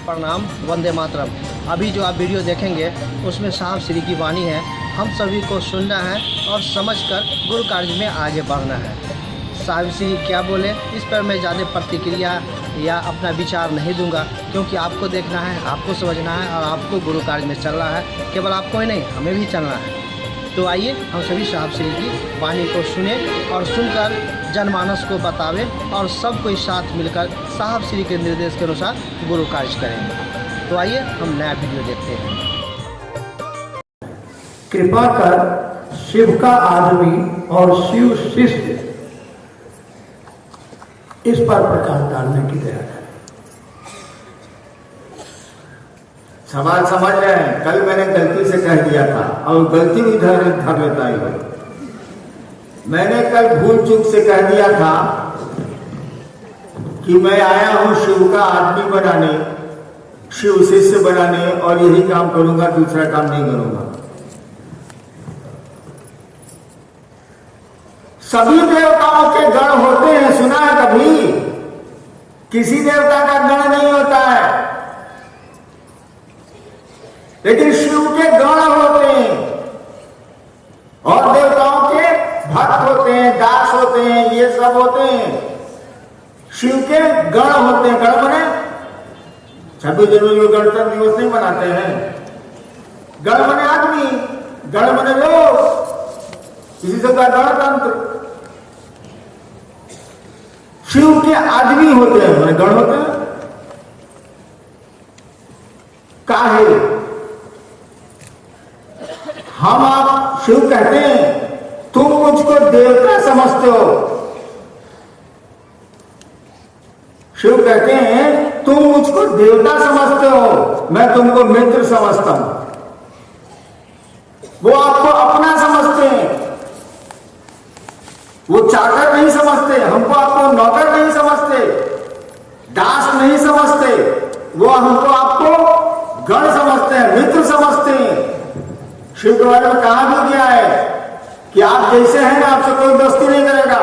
प्रणाम, वंदे मातरम। अभी जो आप वीडियो देखेंगे उसमें साहब श्री की वाणी है। हम सभी को सुनना है और समझकर गुरु कार्य में आगे बढ़ना है। साहब श्री क्या बोले इस पर मैं ज़्यादा प्रतिक्रिया या अपना विचार नहीं दूंगा, क्योंकि आपको देखना है, आपको समझना है और आपको गुरु कार्य में चलना है। केवल आपको ही नहीं, हमें भी चलना है। तो आइए हम सभी साहब श्री की वाणी को सुने और सुनकर जनमानस को बतावे और सब कोई साथ मिलकर साहब श्री के निर्देश के अनुसार गुरु कार्य करेंगे। तो आइए हम नया वीडियो देखते हैं। कृपा कर शिव का आदमी और शिव शिष्य इस पर प्रकाश डालने की दया करें। सवाल समझ रहे हैं। कल मैंने गलती से कह दिया था और गलती भी धर लेता ही। मैंने कल भूल चूक से कह दिया था कि मैं आया हूं शिव का आदमी बनाने, शिव शिष्य बनाने, और यही काम करूंगा, दूसरा काम नहीं करूंगा। सभी देवताओं के गण होते हैं, सुना है कभी? किसी देवता का गण नहीं होता है, लेकिन शिव के गण होते हैं और देवताओं के भक्त होते हैं, दास होते हैं, ये सब होते हैं। शिव के गण होते हैं। गण बने 26 जनवरी को गणतंत्र दिवस नहीं मनाते हैं। गण बने आदमी, गण बने लोग, इसी से कहा गणतंत्र। शिव के आदमी होते हैं, मैंने गण होते हैं। काहे हम आप शिव कहते हैं तुम मुझको देवता समझते हो। शिव कहते हैं तुम मुझको देवता समझते हो, मैं तुमको मित्र समझता हूं। वो आपको अपना समझते हैं, वो चाकर नहीं समझते, हमको आपको नौकर नहीं समझते, दास नहीं समझते, वो हमको आपको गण समझते हैं, मित्र समझते हैं। शिव के बारे में कहा भी गया है कि आप जैसे हैं ना, आपसे कोई दोस्ती नहीं करेगा।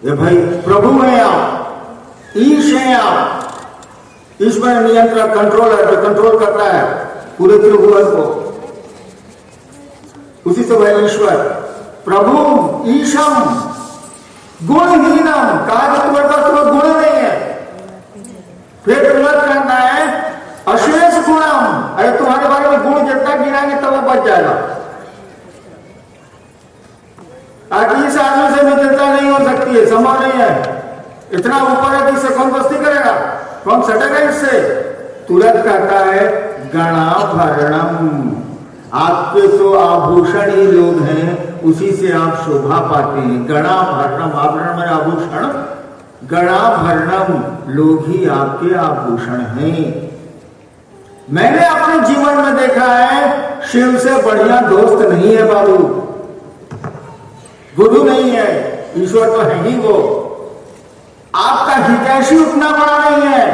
ये भाई प्रभु हैं आप, ईश हैं आप। ईश्वर नियंत्रक, कंट्रोलर, जो कंट्रोल करता है पूरे त्रिभुवन को, उसी से भाई ईश्वर। प्रभु ईशम गुणहीनम, कहा कि तुम्हारे पास तुम्हें गुण नहीं है। फिर तुरंत कहना है अशेष गुणम, अरे तुम्हारे बारे में गुण जितना गिराएंगे तब वो बच जाएगा। आगे इस आदमी से मित्रता नहीं हो सकती है, संभव नहीं है। इतना ऊपर है कि इससे कौन दोस्ती करेगा, कौन सटेगा इससे? तुरंत कहता है गणाभरणम, आपके तो आभूषण ही लोग हैं, उसी से आप शोभा पाते हैं। गणाभरणम, आभरण में आभूषण, गणाभरणम, लोग ही आपके आभूषण हैं। मैंने अपने जीवन में देखा है शिव से बढ़िया दोस्त नहीं है बाबू, गुरु नहीं है, ईश्वर तो है ही वो। आपका हितैषी उतना बड़ा नहीं है,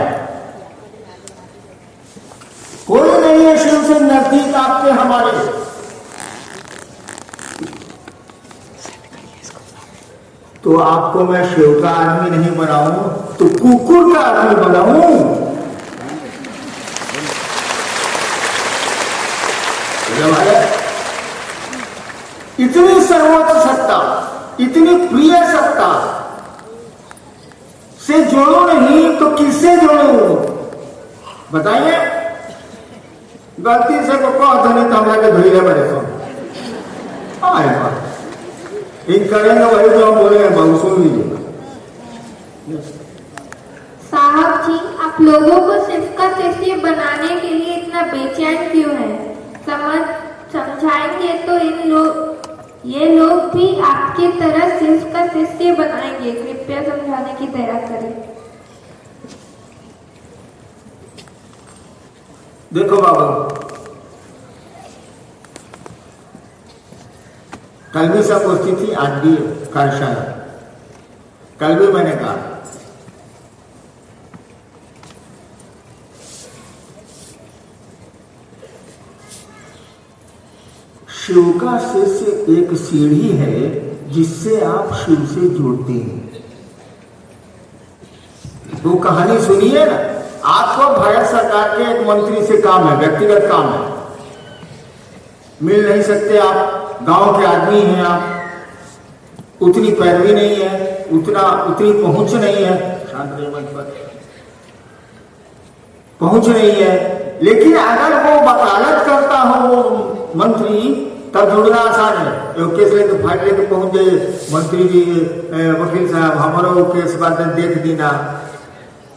कोई नहीं है शिव से नजदीक आपके हमारे। तो आपको मैं शिव का आदमी नहीं बनाऊं तो कुकुर का आदमी बनाऊं। इतनी सर्वोच्च सत्ता, इतनी प्रिय सत्ता से जोड़ो नहीं तो किससे जोड़ो बताइए? गलती से को धनी तो हमारे के धोई बड़े सो इन करेंगे वही जो हम बोलेंगे, बहुत सुन लीजिए। साहब जी, आप लोगों को शिव का शिष्य बनाने के लिए इतना बेचैन क्यों है? समझाएंगे तो ये लोग भी आपकी तरह शिव का शिष्य बनाएंगे। कृपया समझाने की दया करें। देखो बाबू, कल भी सब पूछती थी, आज भी कार्यशाला। कल भी मैंने कहा शिव का शिष्य एक सीढ़ी है जिससे आप शिव से जुड़ते हैं। वो कहानी सुनिए ना। आपको भारत सरकार के एक मंत्री से काम है, व्यक्तिगत काम है, मिल नहीं सकते आप, गांव के आदमी हैं आप, उतनी पैरवी नहीं है, उतनी पहुंच नहीं है, शांत रहिए मंच पर, पहुंच नहीं है। लेकिन अगर वो वकालत करता हो वो मंत्री, तब जुड़ना आसान है। एक केस लेके फाइल लेके पहुंच गए, मंत्री जी वकील साहब हमारा केस बात देख देना,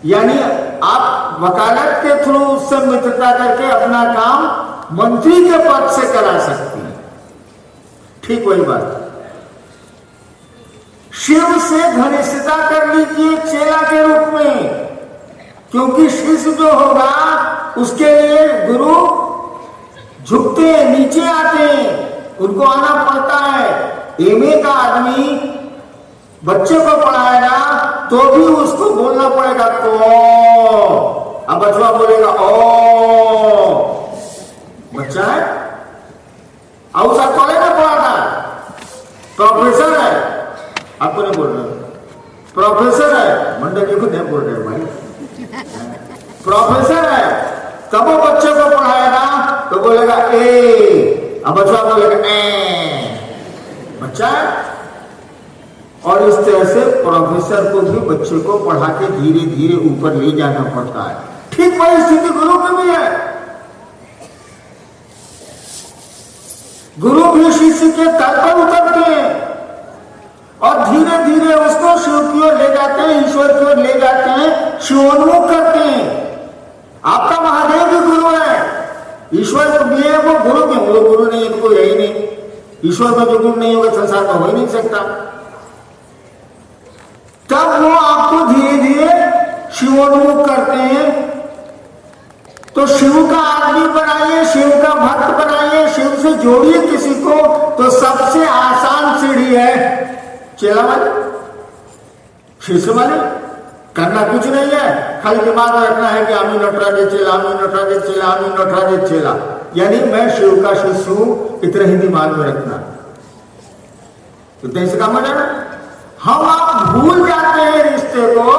यानी आप वकालत के थ्रू उससे मित्रता करके अपना काम मंत्री के पद से करा सकती हैं। ठीक वही बात, शिव से घनिष्ठता कर लीजिए चेला के रूप में, क्योंकि शिष्य जो होगा उसके लिए गुरु झुकते हैं, नीचे आते हैं, उनको आना पड़ता है। एमए का आदमी बच्चे को पढ़ाएगा तो भी उसको बोलना पड़ेगा को, अब बच्चा बोलेगा ओ, बच्चा है और उसका कॉलेज में पढ़ा था, प्रोफेसर है, आपको नहीं बोल रहे, प्रोफेसर है, मंडली को नहीं बोल रहे भाई, प्रोफेसर है, तब वो बच्चे को पढ़ाएगा तो बोलेगा ए, अब बच्चा बोलेगा ए, बच्चा है। और इस तरह से प्रोफेसर को भी बच्चे को पढ़ा के धीरे धीरे ऊपर ले जाना पड़ता है। ठीक वही स्थिति गुरु में भी है। गुरु भी शिष्य के तल पर उतरते हैं और धीरे धीरे उसको शिव की ओर ले जाते हैं, ईश्वर की ओर ले जाते हैं, शिवोन्मुख करते हैं। आपका महादेव भी गुरु है, ईश्वर को भी है, वो गुरु भी, वो गुरु नहीं है, कोई है ही नहीं। ईश्वर का जो गुरु नहीं होगा संसार में हो ही नहीं सकता। तब वो आपको धीरे धीरे शिवोन्मुख करते हैं। तो शिव का आदमी बनाइए, शिव का भक्त बनाइए, शिव से जोड़िए किसी को, तो सबसे आसान सीढ़ी है चेला वाले, शिष्य वाले। करना कुछ नहीं है, खाली दिमाग में रखना है कि आमी नटराज चेला, आमी नटराज चेला, आमी नटराज चेला, यानी मैं शिव का शिष्य हूं, इतना ही दिमाग में रखना। तो इसका मतलब हम आप भूल जाते हैं रिश्ते को,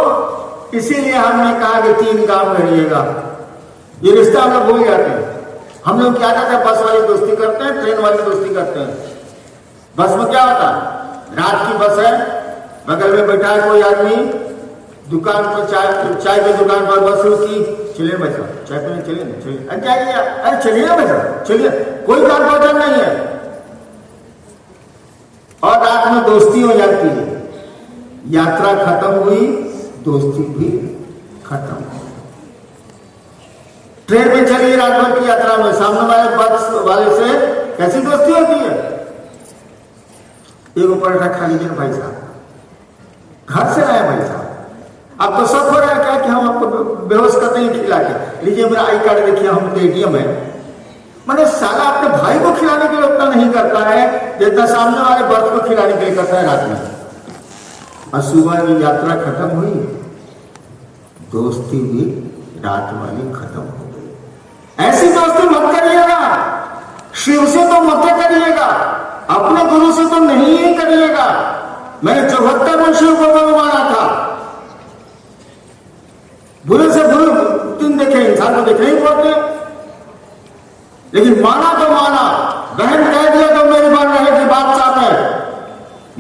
इसीलिए हमने कहा कि 3 काम करिएगा। ये रिश्ता हम लोग भूल जाते हैं। हम लोग क्या करते हैं, बस वाली दोस्ती करते हैं, ट्रेन वाली दोस्ती करते हैं। बस में क्या होता है, रात की बस है, बगल में बैठा है कोई आदमी, दुकान पर चाय की दुकान पर बस रुकी, चलिए भाई साहब चाय पीने चलिए ना, चलिए, अरे चलिए ना भाई साहब चलिए, कोई जान पहचान नहीं है। और रात में दोस्ती हो जाती है, यात्रा खत्म हुई, दोस्ती भी खत्म हुई। ट्रेन में चलिए रात भर की यात्रा में, सामने वाले बस वाले से कैसी दोस्ती होती है, एक पराठा खा लीजिए भाई साहब, घर से आए भाई साहब, अब तो सब हो रहा है क्या कि हम आपको बेहोश करते हैं खिला के, लीजिए मेरा आई कार्ड देखिए, हम एटीएम है। मैंने साला अपने भाई को खिलाने के लिए उतना नहीं करता है जितना सामने वाले बर्थ को खिलाने के लिए करता है रात में। और सुबह की यात्रा खत्म हुई, दोस्ती भी रात वाली खत्म हो गई। ऐसी दोस्ती मत करिएगा, शिव से तो मत करिएगा, अपने गुरु से तो नहीं ही करिएगा। मैंने 74 में शिव को गुरु माना था, बुरे से बुरे दिन देखे, इंसान को देखने ही पड़ते, लेकिन माना तो माना। बहन कह दिया तो मेरी बात रहेगी, बात साफ है।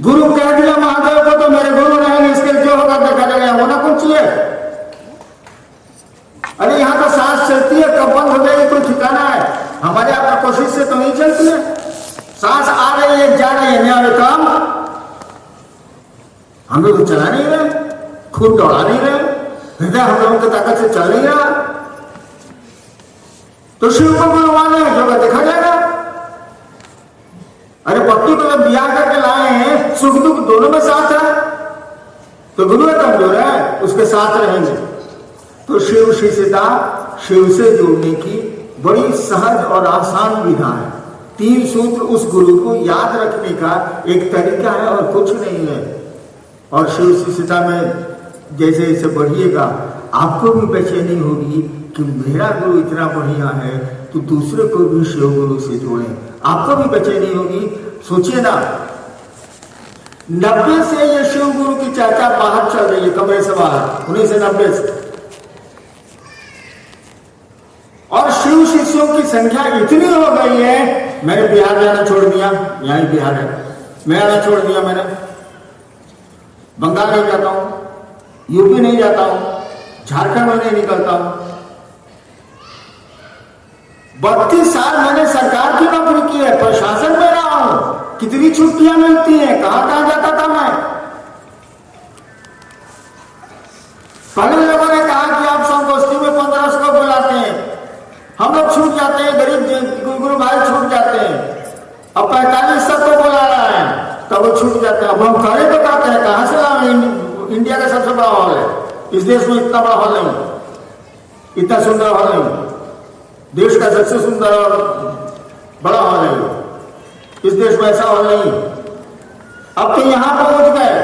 गुरु कह दिया महादेव को तो मेरे गुरु रहेंगे, इसके जो होगा देखा जाएगा, होना कुछ चाहिए। अरे यहाँ तो सांस चलती है, कब बंद हो जाएगी कोई ठिकाना है? हमारे आपका कोशिश से तो नहीं चलती है, सांस आ रही है जा रही है, नया काम हम लोग तो चला नहीं रहे, खून दौड़ा नहीं रहे, हृदय हम लोगों की ताकत से चल नहीं रहा। तो शिव को गुरु माने जो देखा जाएगा। अरे पत्नी को जब ब्याह करके लाए हैं, सुख दुख दोनों में साथ है, तो गुरु कमजोर है, उसके साथ रहेंगे। तो शिव शिष्यता, शिव से जुड़ने की बड़ी सहज और आसान विधा है। 3 सूत्र उस गुरु को याद रखने का एक तरीका है और कुछ नहीं है। और शिव शिष्यता में जैसे जैसे बढ़िएगा, आपको भी बेचैनी होगी कि मेरा गुरु इतना बढ़िया है, तो दूसरे को भी शिव गुरु से जोड़ें। आपको भी बेचैनी होगी। सोचिए ना, 90 से ये शिव गुरु की चर्चा बाहर चल रही है, कमरे से बाहर 1990 से। और शिव शिष्यों की संख्या इतनी हो गई है, मैंने बिहार जाना छोड़ दिया, यहीं बिहार है, मैं आना छोड़ दिया मैंने, बंगाल नहीं जाता हूं, यूपी नहीं जाता हूं, झारखंड में नहीं निकलता हूं। 32 साल मैंने सरकार की नौकरी की है, प्रशासन में रहा हूं, कितनी छुट्टियां मिलती हैं, कहां कहां जाता था मैं। पहले लोगों ने कहा कि आप संगोष्ठी में 1500 को बुलाते हैं, हम लोग छूट जाते हैं, गरीब गुरु भाई छूट जाते हैं। अब 4500 को बुला रहा है, तब वो छूट जाते हैं। अब हम खड़े बताते हैं, कहां से लाए? इंडिया का सबसे बड़ा हॉल है, इस देश में इतना बड़ा हॉल नहीं, इतना सुंदर हॉल नहीं, देश का सबसे सुंदर और बड़ा हॉल है इस देश में, ऐसा हॉल नहीं। अब तो यहां पहुंच गए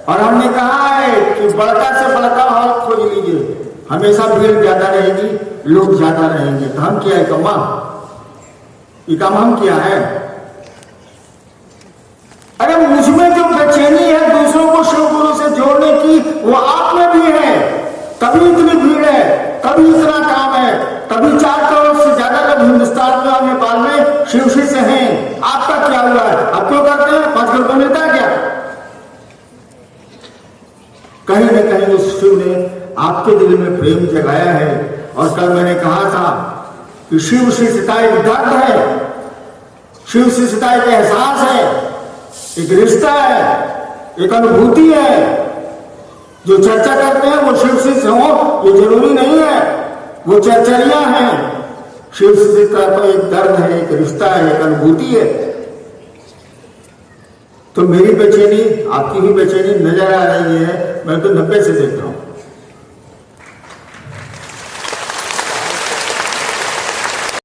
और हमने कहा है कि बड़का से बड़का हॉल खोज लीजिए, हमेशा भीड़ ज्यादा रहेगी, लोग ज्यादा रहेंगे, तो हम क्या है कमा, ये काम हम किया है। अरे मुझमें जो बेचैनी है दूसरों को शिव गुरु से जोड़ने की, वो आप में भी है, तभी इतनी भीड़ है, तभी इतना काम है, तभी 4 करोड़ से ज्यादा लोग हिंदुस्तान में और नेपाल में शिव शिष्य हैं। आपका क्या हुआ है? आप क्यों करते हैं? 5 रुपये मिलता है क्या? कहीं न कहीं उस शिव ने आपके दिल में प्रेम जगाया है। और कल मैंने कहा था कि शिव शिष्यता एक दर्द है, शिव शिष्यता एक एहसास है, एक रिश्ता है, एक अनुभूति है। जो चर्चा करते हैं वो शिव शिष्य हो, ये जरूरी नहीं है, वो चर्चरियां हैं। शिव शिष्यता तो एक दर्द है, एक रिश्ता है, एक अनुभूति है। तो मेरी बेचैनी, आपकी भी बेचैनी नजर आ रही है, मैं तो 90 से देख रहा हूं।